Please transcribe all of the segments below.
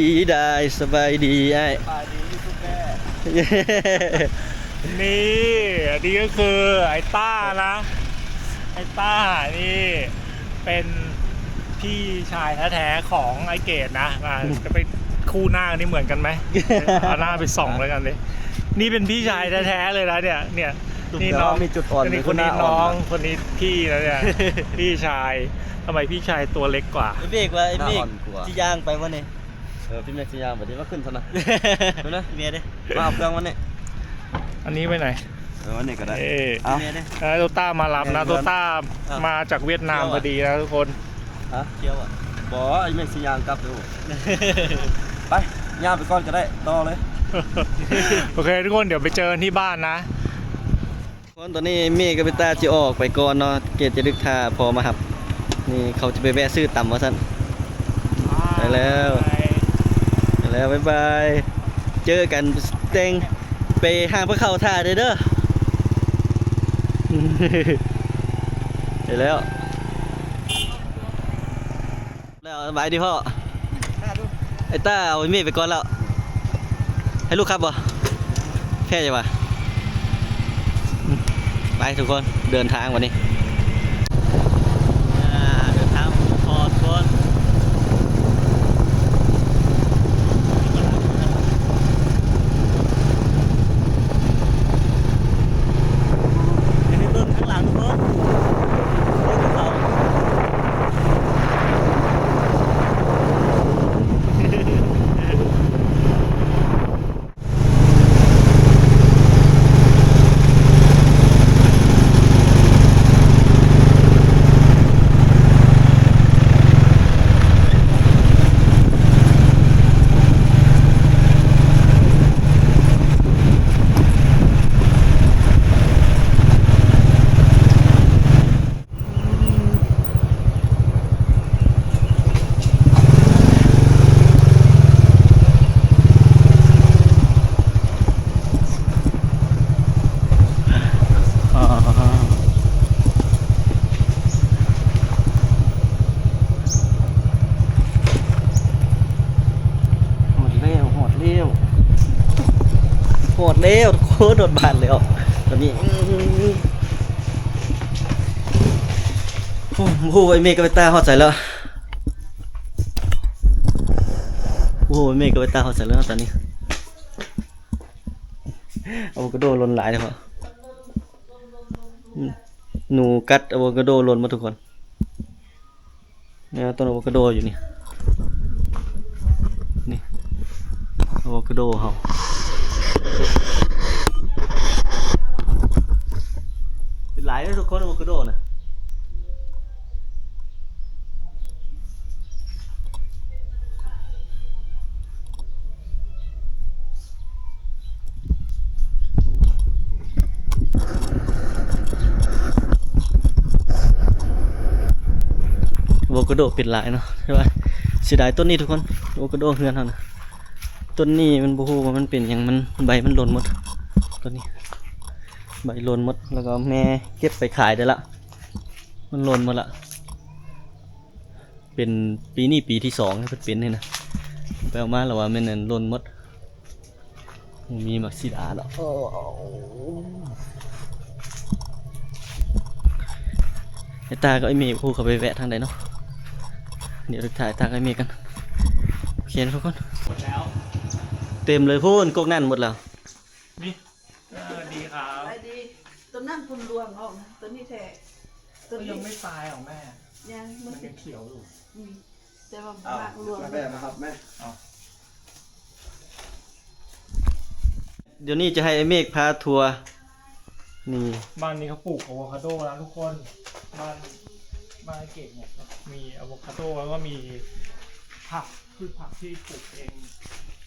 ดีได้สบายดีไอ้ ป่าดีทุกแก่นี่อันนี้ก็คือไอ้ต้านะไอ้ต้านี่เป็นพี่ชายแท้ๆของไอ้เกดนะจะไปคู่หน้านี่เหมือนกันไหมเอาหน้าไปส่องเลยกันดินี่เป็นพี่ชายแท้ๆเลยนะเนี่ยนี่น้องมีจุดอ่อน คนนี้น้องคนนี้พี่แล้วเนี่ยพี่ชายทำไมพี่ชายตัวเล็กกว่า ไอ้เมฆว่าไอ้เมฆที่ย่างไปวะเนี่ยพี่เมฆที่ย่างแบบนี้ว่าขึ้นเท่านั้นดูนะเมียดิมาเอาเครื่องวันนี้อันนี้ไปไหนวันนี้ก็ได้เอาโตต้ามารับนะโตต้ามาจากเวียดนามพอดีนะทุกคนฮะเที่ยวอ่ะบอไอ้เมฆที่ย่างกลับดูไปย่างไปก่อนก็ได้ต่อเลยโอเคทุกคนเดี๋ยวไปเจอที่บ้านนะตอนนี้เมฆกับพี่ตาจะออกไปก่อนเนาะเกดจะดึกทาพอมาครับนี่เขาจะไปแวะซื้อต่ำมาสั้นไปแล้วบ๊ายบายเจอกันเต็งไปห้างพระเข้าท่าเด้อเดี๋ยวแล้วสบายดีพ่อไอ้ต้าเอาเมฆไปก่อนแล้วให้ลูกครับบ่แค่จะวะไปทุกคนเดินทางวันนี้เดินทางพอทุกคนอันนี้ต้นข้างหลังทุกคนโหดเร็วโคตรโดดบานเลยอ่ะตอนนี้โอ้โหไอเมฆกับไอตาหอดใส่แล้วโอ้โหไอเมฆกับไอตาหอดใส่แล้วตอนนี้อะโวคาโดหล่นหลายเลยพ่อหนูกัดอะโวคาโดหล่นมาทุกคนเนี่ยต้นอะโวคาโดอยู่นี่อะโวคาโดเขาหลายเลยทุกคนอะโวคาโดนะอะโวคาโดเป็นหลายเนาะใช่ป่ะเสียดายต้นนี้ทุกคนอะโวคาโดเฮือนเขานะต้นนี้มันบูฮูว่ามันเป็นอย่างมันใบมันหล่นหมดต้นนี้ใบหล่นหมดแล้วก็แม่เก็บไปขายได้ละมันหล่นหมดละเป็นปีนี้ปีที่2ที่เป็นนี่นะไปออกมาแล้วว่ามันหล่นหมดมีมักซิดาเนาะไอ้ตาก็ไอ้เมย์คู่เขาไปแวะทางไหนเนาะเดี๋ยวถ่ายตากับไอ้เมย์กันโอเคทุกคนหมดแล้วเต็มเลยพูนกกนั่นหมดแล้วนี่ดีครับดีต้นนั่นคุณรวงออกนะต้นนี้แท้ต้นยังไม่ตายหรอแม่ยังมันยังเขียวอยู่แต่ว่ามากรวงแม่มาครับแม่เดี๋ยวนี้จะให้ไอ้เมฆพาทัวร์นี่บ้านนี้เขาปลูกอะโวคาโดนะทุกคนบ้านเก่งเนี่ยมีอะโวคาโดแล้วก็มีผักพืชผักที่ปลูกเอง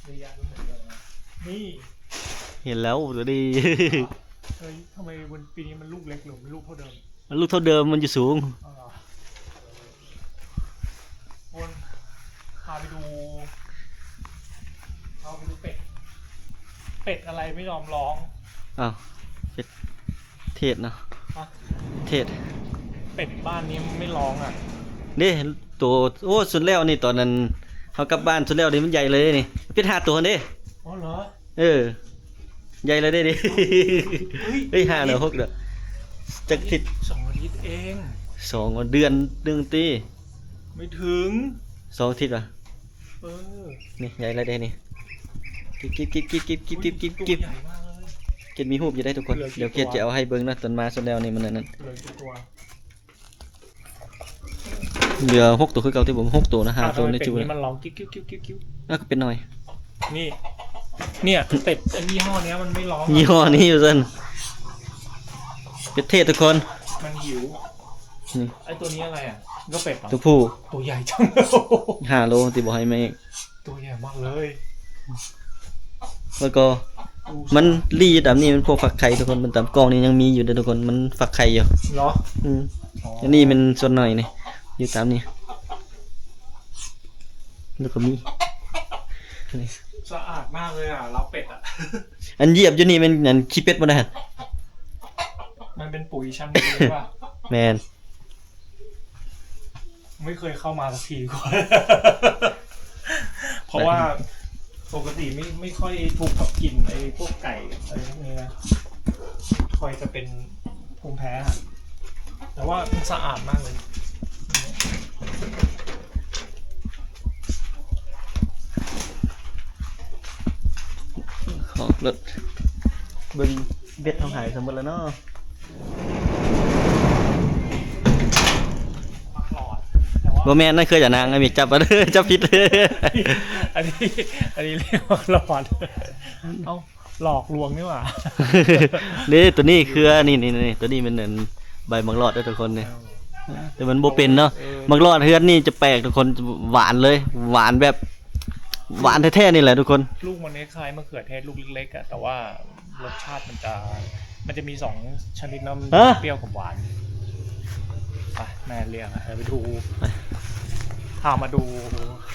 เยอะแยะไปหมดเลยนะนี่เห็นแล้วดูดีเฮ้ยทำไมวันปีนี้มันลูกเล็กหรือมันลูกเท่าเดิมมันลูกเท่าเดิมมันอยู่สูงคนพาไปดูเป็ดอะไรไม่ยอมร้องอ้าวเป็ดเทศเนาะเทศเป็ดบ้านนี้ไม่ร้องอ่ะนี่ตัวโอ้สุดแล้วนี่ตอนนั้น เขากลับบ้านสุดแล้วนี่มันใหญ่เลยนี่เป็น5ตัวเด้ อ๋อเหรอ เออใหญ่เลยเด้ดิ เฮ้ย5เหรอ6เด้อจักทิศ 2 อาทิตย์เอง 2เดือน1ตี ไม่ถึง 2อาทิตย์ว่ะ เออ นี่ใหญ่เลยเด้นี่กิ๊บ ตัวใหญ่มากเลย เกดมีรูปอยู่ได้ทุกคน เหลือกี่ เดี๋ยวเกด ตัว จะเอาให้เบิ่งนะตอนมาสุดแล้วนี่มันนั่น เลยตัว เหลือ6ตัวคือเก่าที่ผม6ตัวนะ5ตัวในจู ทำไมเป็ นะ นี่มันร้องกิ๊ว ก็เป็นหน่อย นี่ เนี่ยเป็ดไอ้ยี่ห้อเนี้ยมันไม่ร้อง ยี่ห้อนี้อยู่ซั่นเป็ดเทศทุกคน มันหิว นี่ ไอ้ตัวนี้อะไรอ่ะก็เป็ดเหรอ ตัวผู้ ตัวใหญ่จัง 5โลที่บ่ให้แม่ ตัวใหญ่มากเลย แล้วก็มันรีดแบบนี้มันพวกฝักไข่ทุกคนมันตามกล้องนี่ยังมีอยู่เด้อทุกคนมันฝักไข่อยู่ เหรอ อืมอันนี้มันส่วนหน่อยนี่อยู่ตามนี้แล้วก็มีนี่ สะอาดมากเลยอ่ะเล้าเป็ดอ่ะ อันเหยียบอยู่นี่มันอันขี้เป็ดบ่ได้หั่น มันเป็นปุ๋ยชั้นดีป่ะ แม่น ไม่เคยเข้ามาสักทีก่อน เพราะว่าปกติไม่ค่อยถูกกับกลิ่นไอ้พวกไก่อะไรพวกนี้นะคอยจะเป็นภูมิแพ้อะแต่ว่ามันสะอาดมากเลย ของรถเบิ่งเบ็ดเฮาหายซะหมดแล้วเนาะ มักหลอดแต่ว่า บ่แม่นนั่นคืออย่านางไอ้มิกจับมาเด้อ จับผิดเลย อันนี้เรียกว่าหลอด เอ้าหลอกลวงนี่หว่า นี่ตัวนี้คือนี่ตัวนี้มันเหมือนใบมังรอดเด้อทุกคนนี่แต่มันบ่เป็นเนาะมังรอดเฮือนนี่จะแปลกทุกคนหวานเลย หวานแบบหวานแท้ๆนี่แหละทุกคน ลูกมันคล้ายๆมะเขือเทศลูกเล็กๆอะแต่ว่ารสชาติมันจะมี2 ชนิดนะมันเปรี้ยวกับหวานไปแม่เรียกอะไปดูพามาดู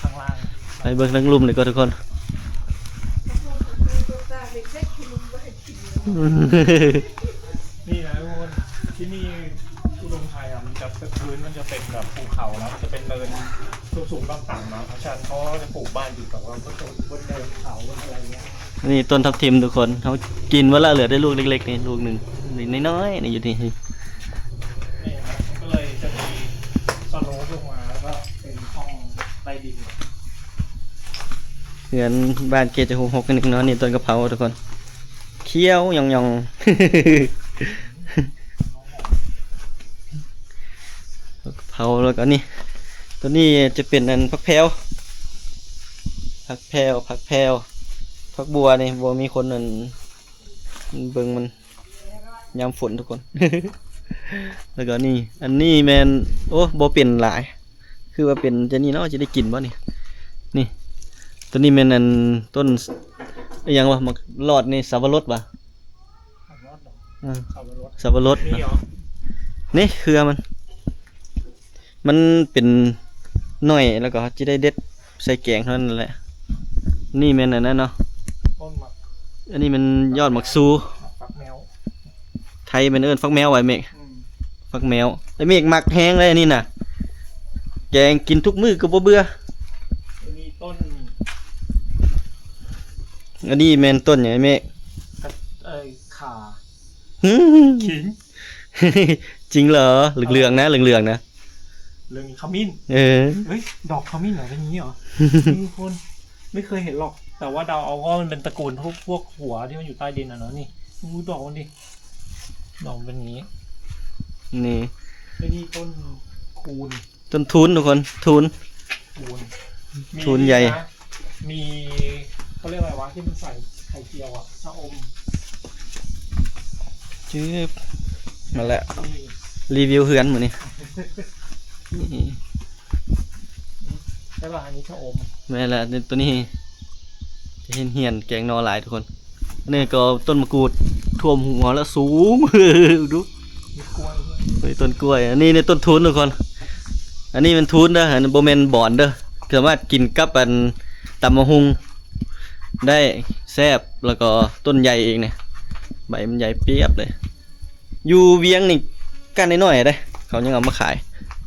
ข้างล่าง ไปเบิ่งทั้งลุ่มเลยก็ทุกคน ตัวตาเล็กๆคุณลุงไม่ให้กิน นี่นะทุกคนที่นี่อุดมไทยอ่ะมันจะพื้นมันจะเป็นแบบภูเขาแล้วมันจะเป็นเนินสูงๆต่ำๆนะเพราะฉะนั้นเขาจะปลูกบ้านอยู่กับว่าบนเนินเขาบนอะไรเงี้ย นี่ต้นทับทิมทุกคนเขากินเวลาเหลือได้ลูกเล็กๆนี่ลูกหนึงนี่น้อยๆนี่อยู่ที่ นี่นะก็เลยจะมีสโลปลงมาแล้วก็เป็นห้องใต้ดิน เฮือนบ้านเกจะหกๆนิดนึงเนาะนี่ต้นกะเพราทุกคนเคี้ยวหยองๆ กะเพราแล้วก็นี่ตัวนี้จะเป็นอันผักแพรวผักบัวนี่บัวมีคนนั่นเบิ่งมันยามฝนทุกคน แล้วก็นี่อันนี้แมนโอ้บ่เป็นหลาย คือว่าเป็นจะนี่เนาะจะได้กินบ่นี่นี่ตัวนี้แมนอันต้นอิหยังวะมักรอดนี่สับปะรดป่ะ ขับรถเหรอ อ่า ขับรถ สับปะรด นี่เหรอ นี่เครือมันเป็นหน่อยแล้วก็จะได้เด็ดใส่แกงเท่านั้นแหละนี่แม่นอันนั้นเนาะ ต้นหมัก อันนี้มันยอดหมักซู ฟักแมว ไทยมันเอิ้นฟักแมวไว้เมก อืม ฟักแมวไอ้เมกมักแห้งเลยอันนี้น่ะแกงกินทุกมื้อก็บ่เบื่อ มีต้น อันนี้แม่นต้นหยังไอ้เมก ขา หึ ขิง จริงเหรอเหลืองๆนะเหลืองๆนะ เรื่องขมิ้น เออ เฮ้ยดอกขมิ้นเหรอเป็นอย่างนี้เหรอ ทุกคนไม่เคยเห็นหรอก แต่ว่าเดาเอาว่ามันเป็นตระกูลพวกหัวที่มันอยู่ใต้ดินอ่ะเนาะนี่ดูดอกมันดิดอกมันเป็นอย่างนี้ นี่ ไอ้นี่ต้นคูน ต้นทุนทุกคนทุน คูนมี ทูนใหญ่ นะมีเขาเรียกอะไรวะที่มันใส่ไข่เจียวอ่ะชะอม จืบมาแล้ว นี่ รีวิวเฮือนมื้อนี้นี่ ใช่ป่ะอันนี้ชะอม แม่ละตัวนี้จะเหียนแกงนอหลายทุกคนนี่ก็ต้นมะกรูดท่วมหัวแล้วสูง ดู มีกล้วยด้วย เฮ้ยต้นกล้วยอันนี้ในต้นทุนทุกคน อันนี้มันทุนเด้ออันนี้บ่แม่นบอนเด้อสามารถกินกับอันตำมะฮุงได้แซ่บแล้วก็ต้นใหญ่เองเนี่ยใบมันใหญ่เปียบเลยอยู่เวียงนี่กันน้อยๆเด้เขายังเอามาขาย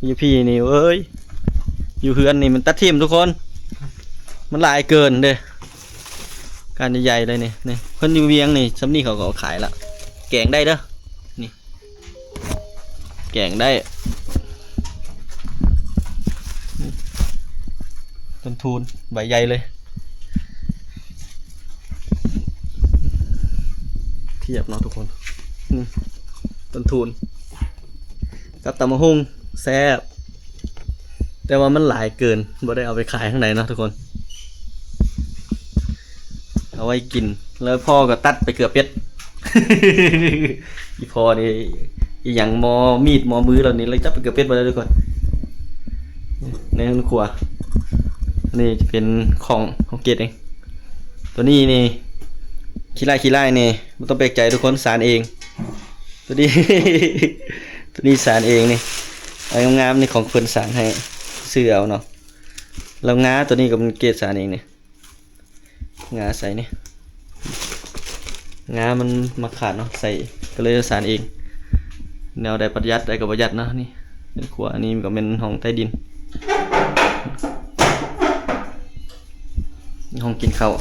อยู่พี่นี่เอ้ยอยู่เฮือนนี่มันตัดทิ่มทุกคน มันหลายเกินเด้การใหญ่ๆเลยนี่เพิ่นอยู่เวียงนี่ซ้ำนี่เขาก็เอาขายละแกงได้เด้อนี่แกงได้ต้นทุนใบใหญ่เลยเทียบเนาะทุกคนต้นทุนกับตำมะฮุ่งแซ่บแต่ว่ามันหลายเกินบ่ได้เอาไปขายข้างในเนาะทุกคนเอาไว้กินแล้วพ่อก็ตัดไปเกือบเป็ด อีพ่อนี่อีหยังมอมีดมอมือเหล่านี้เลยจับไปเกือบเป็ดไปแล้วทุกคนในห้องครัวนี่จะเป็นของเกดเองตัวนี้นี่ขี้ไล่นี่ไม่ต้องแปลกใจทุกคนสารเองตัวนี้ ตัวนี้สารเองนี่ไอ้งามๆนี่ของเพิ่นสารให้ซื้อเอาเนาะแล้วงาตัวนี้ก็เป็นเกดสารเองนี่งาใส่นี่งามันมาขาดเนาะใส่ก็เลยสารเองแนวใดประหยัดใดก็ประหยัดเนาะนี่เป็นครัวอันนี้ก็เป็นห้องใต้ดินห้องกินข้าว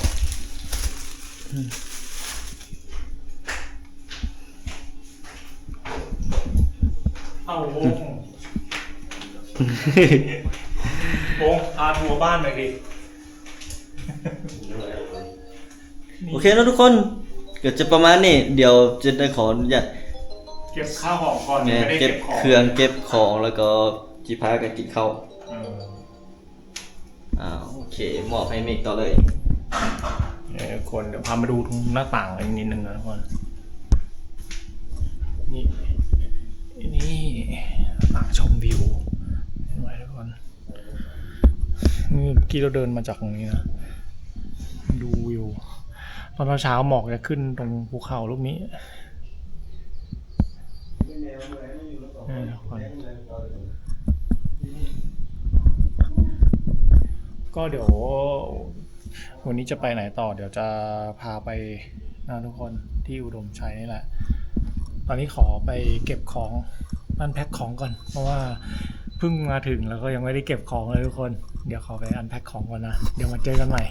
เอาวงพาทัวร์บ้านหน่อยดิ โอเคนะทุกคนเกิดจะประมาณนี้เดี๋ยวจะได้ขออนุญาต เก็บข้าวของก่อน เนี่ย ไม่ได้ เก็ เก็ บบ ของ เครื่องเก็บของแล้วก็จิพากันกินข้าว โอเคมอบให้เมกต่อเลย คนเดี๋ยวพามาดูตรงหน้าต่างอีกนิดนึงนะทุกคนนี่ต่างชมวิวเห็นไหมทุกคนนี่เมื่อกี้เราเดินมาจากตรงนี้นะดูวิวตอนเช้าหมอกจะขึ้นตรงภูเขาลูกนี้ก็เดี๋ยววันนี้จะไปไหนต่อเดี๋ยวจะพาไปนะทุกคนที่อุดมชัยนี่แหละตอนนี้ขอไปเก็บของอันแพ็คของก่อนเพราะว่าเพิ่งมาถึงแล้วก็ยังไม่ได้เก็บของเลยทุกคนเดี๋ยวขอไปอันแพ็คของก่อนนะเดี๋ยวมาเจอกันใหม่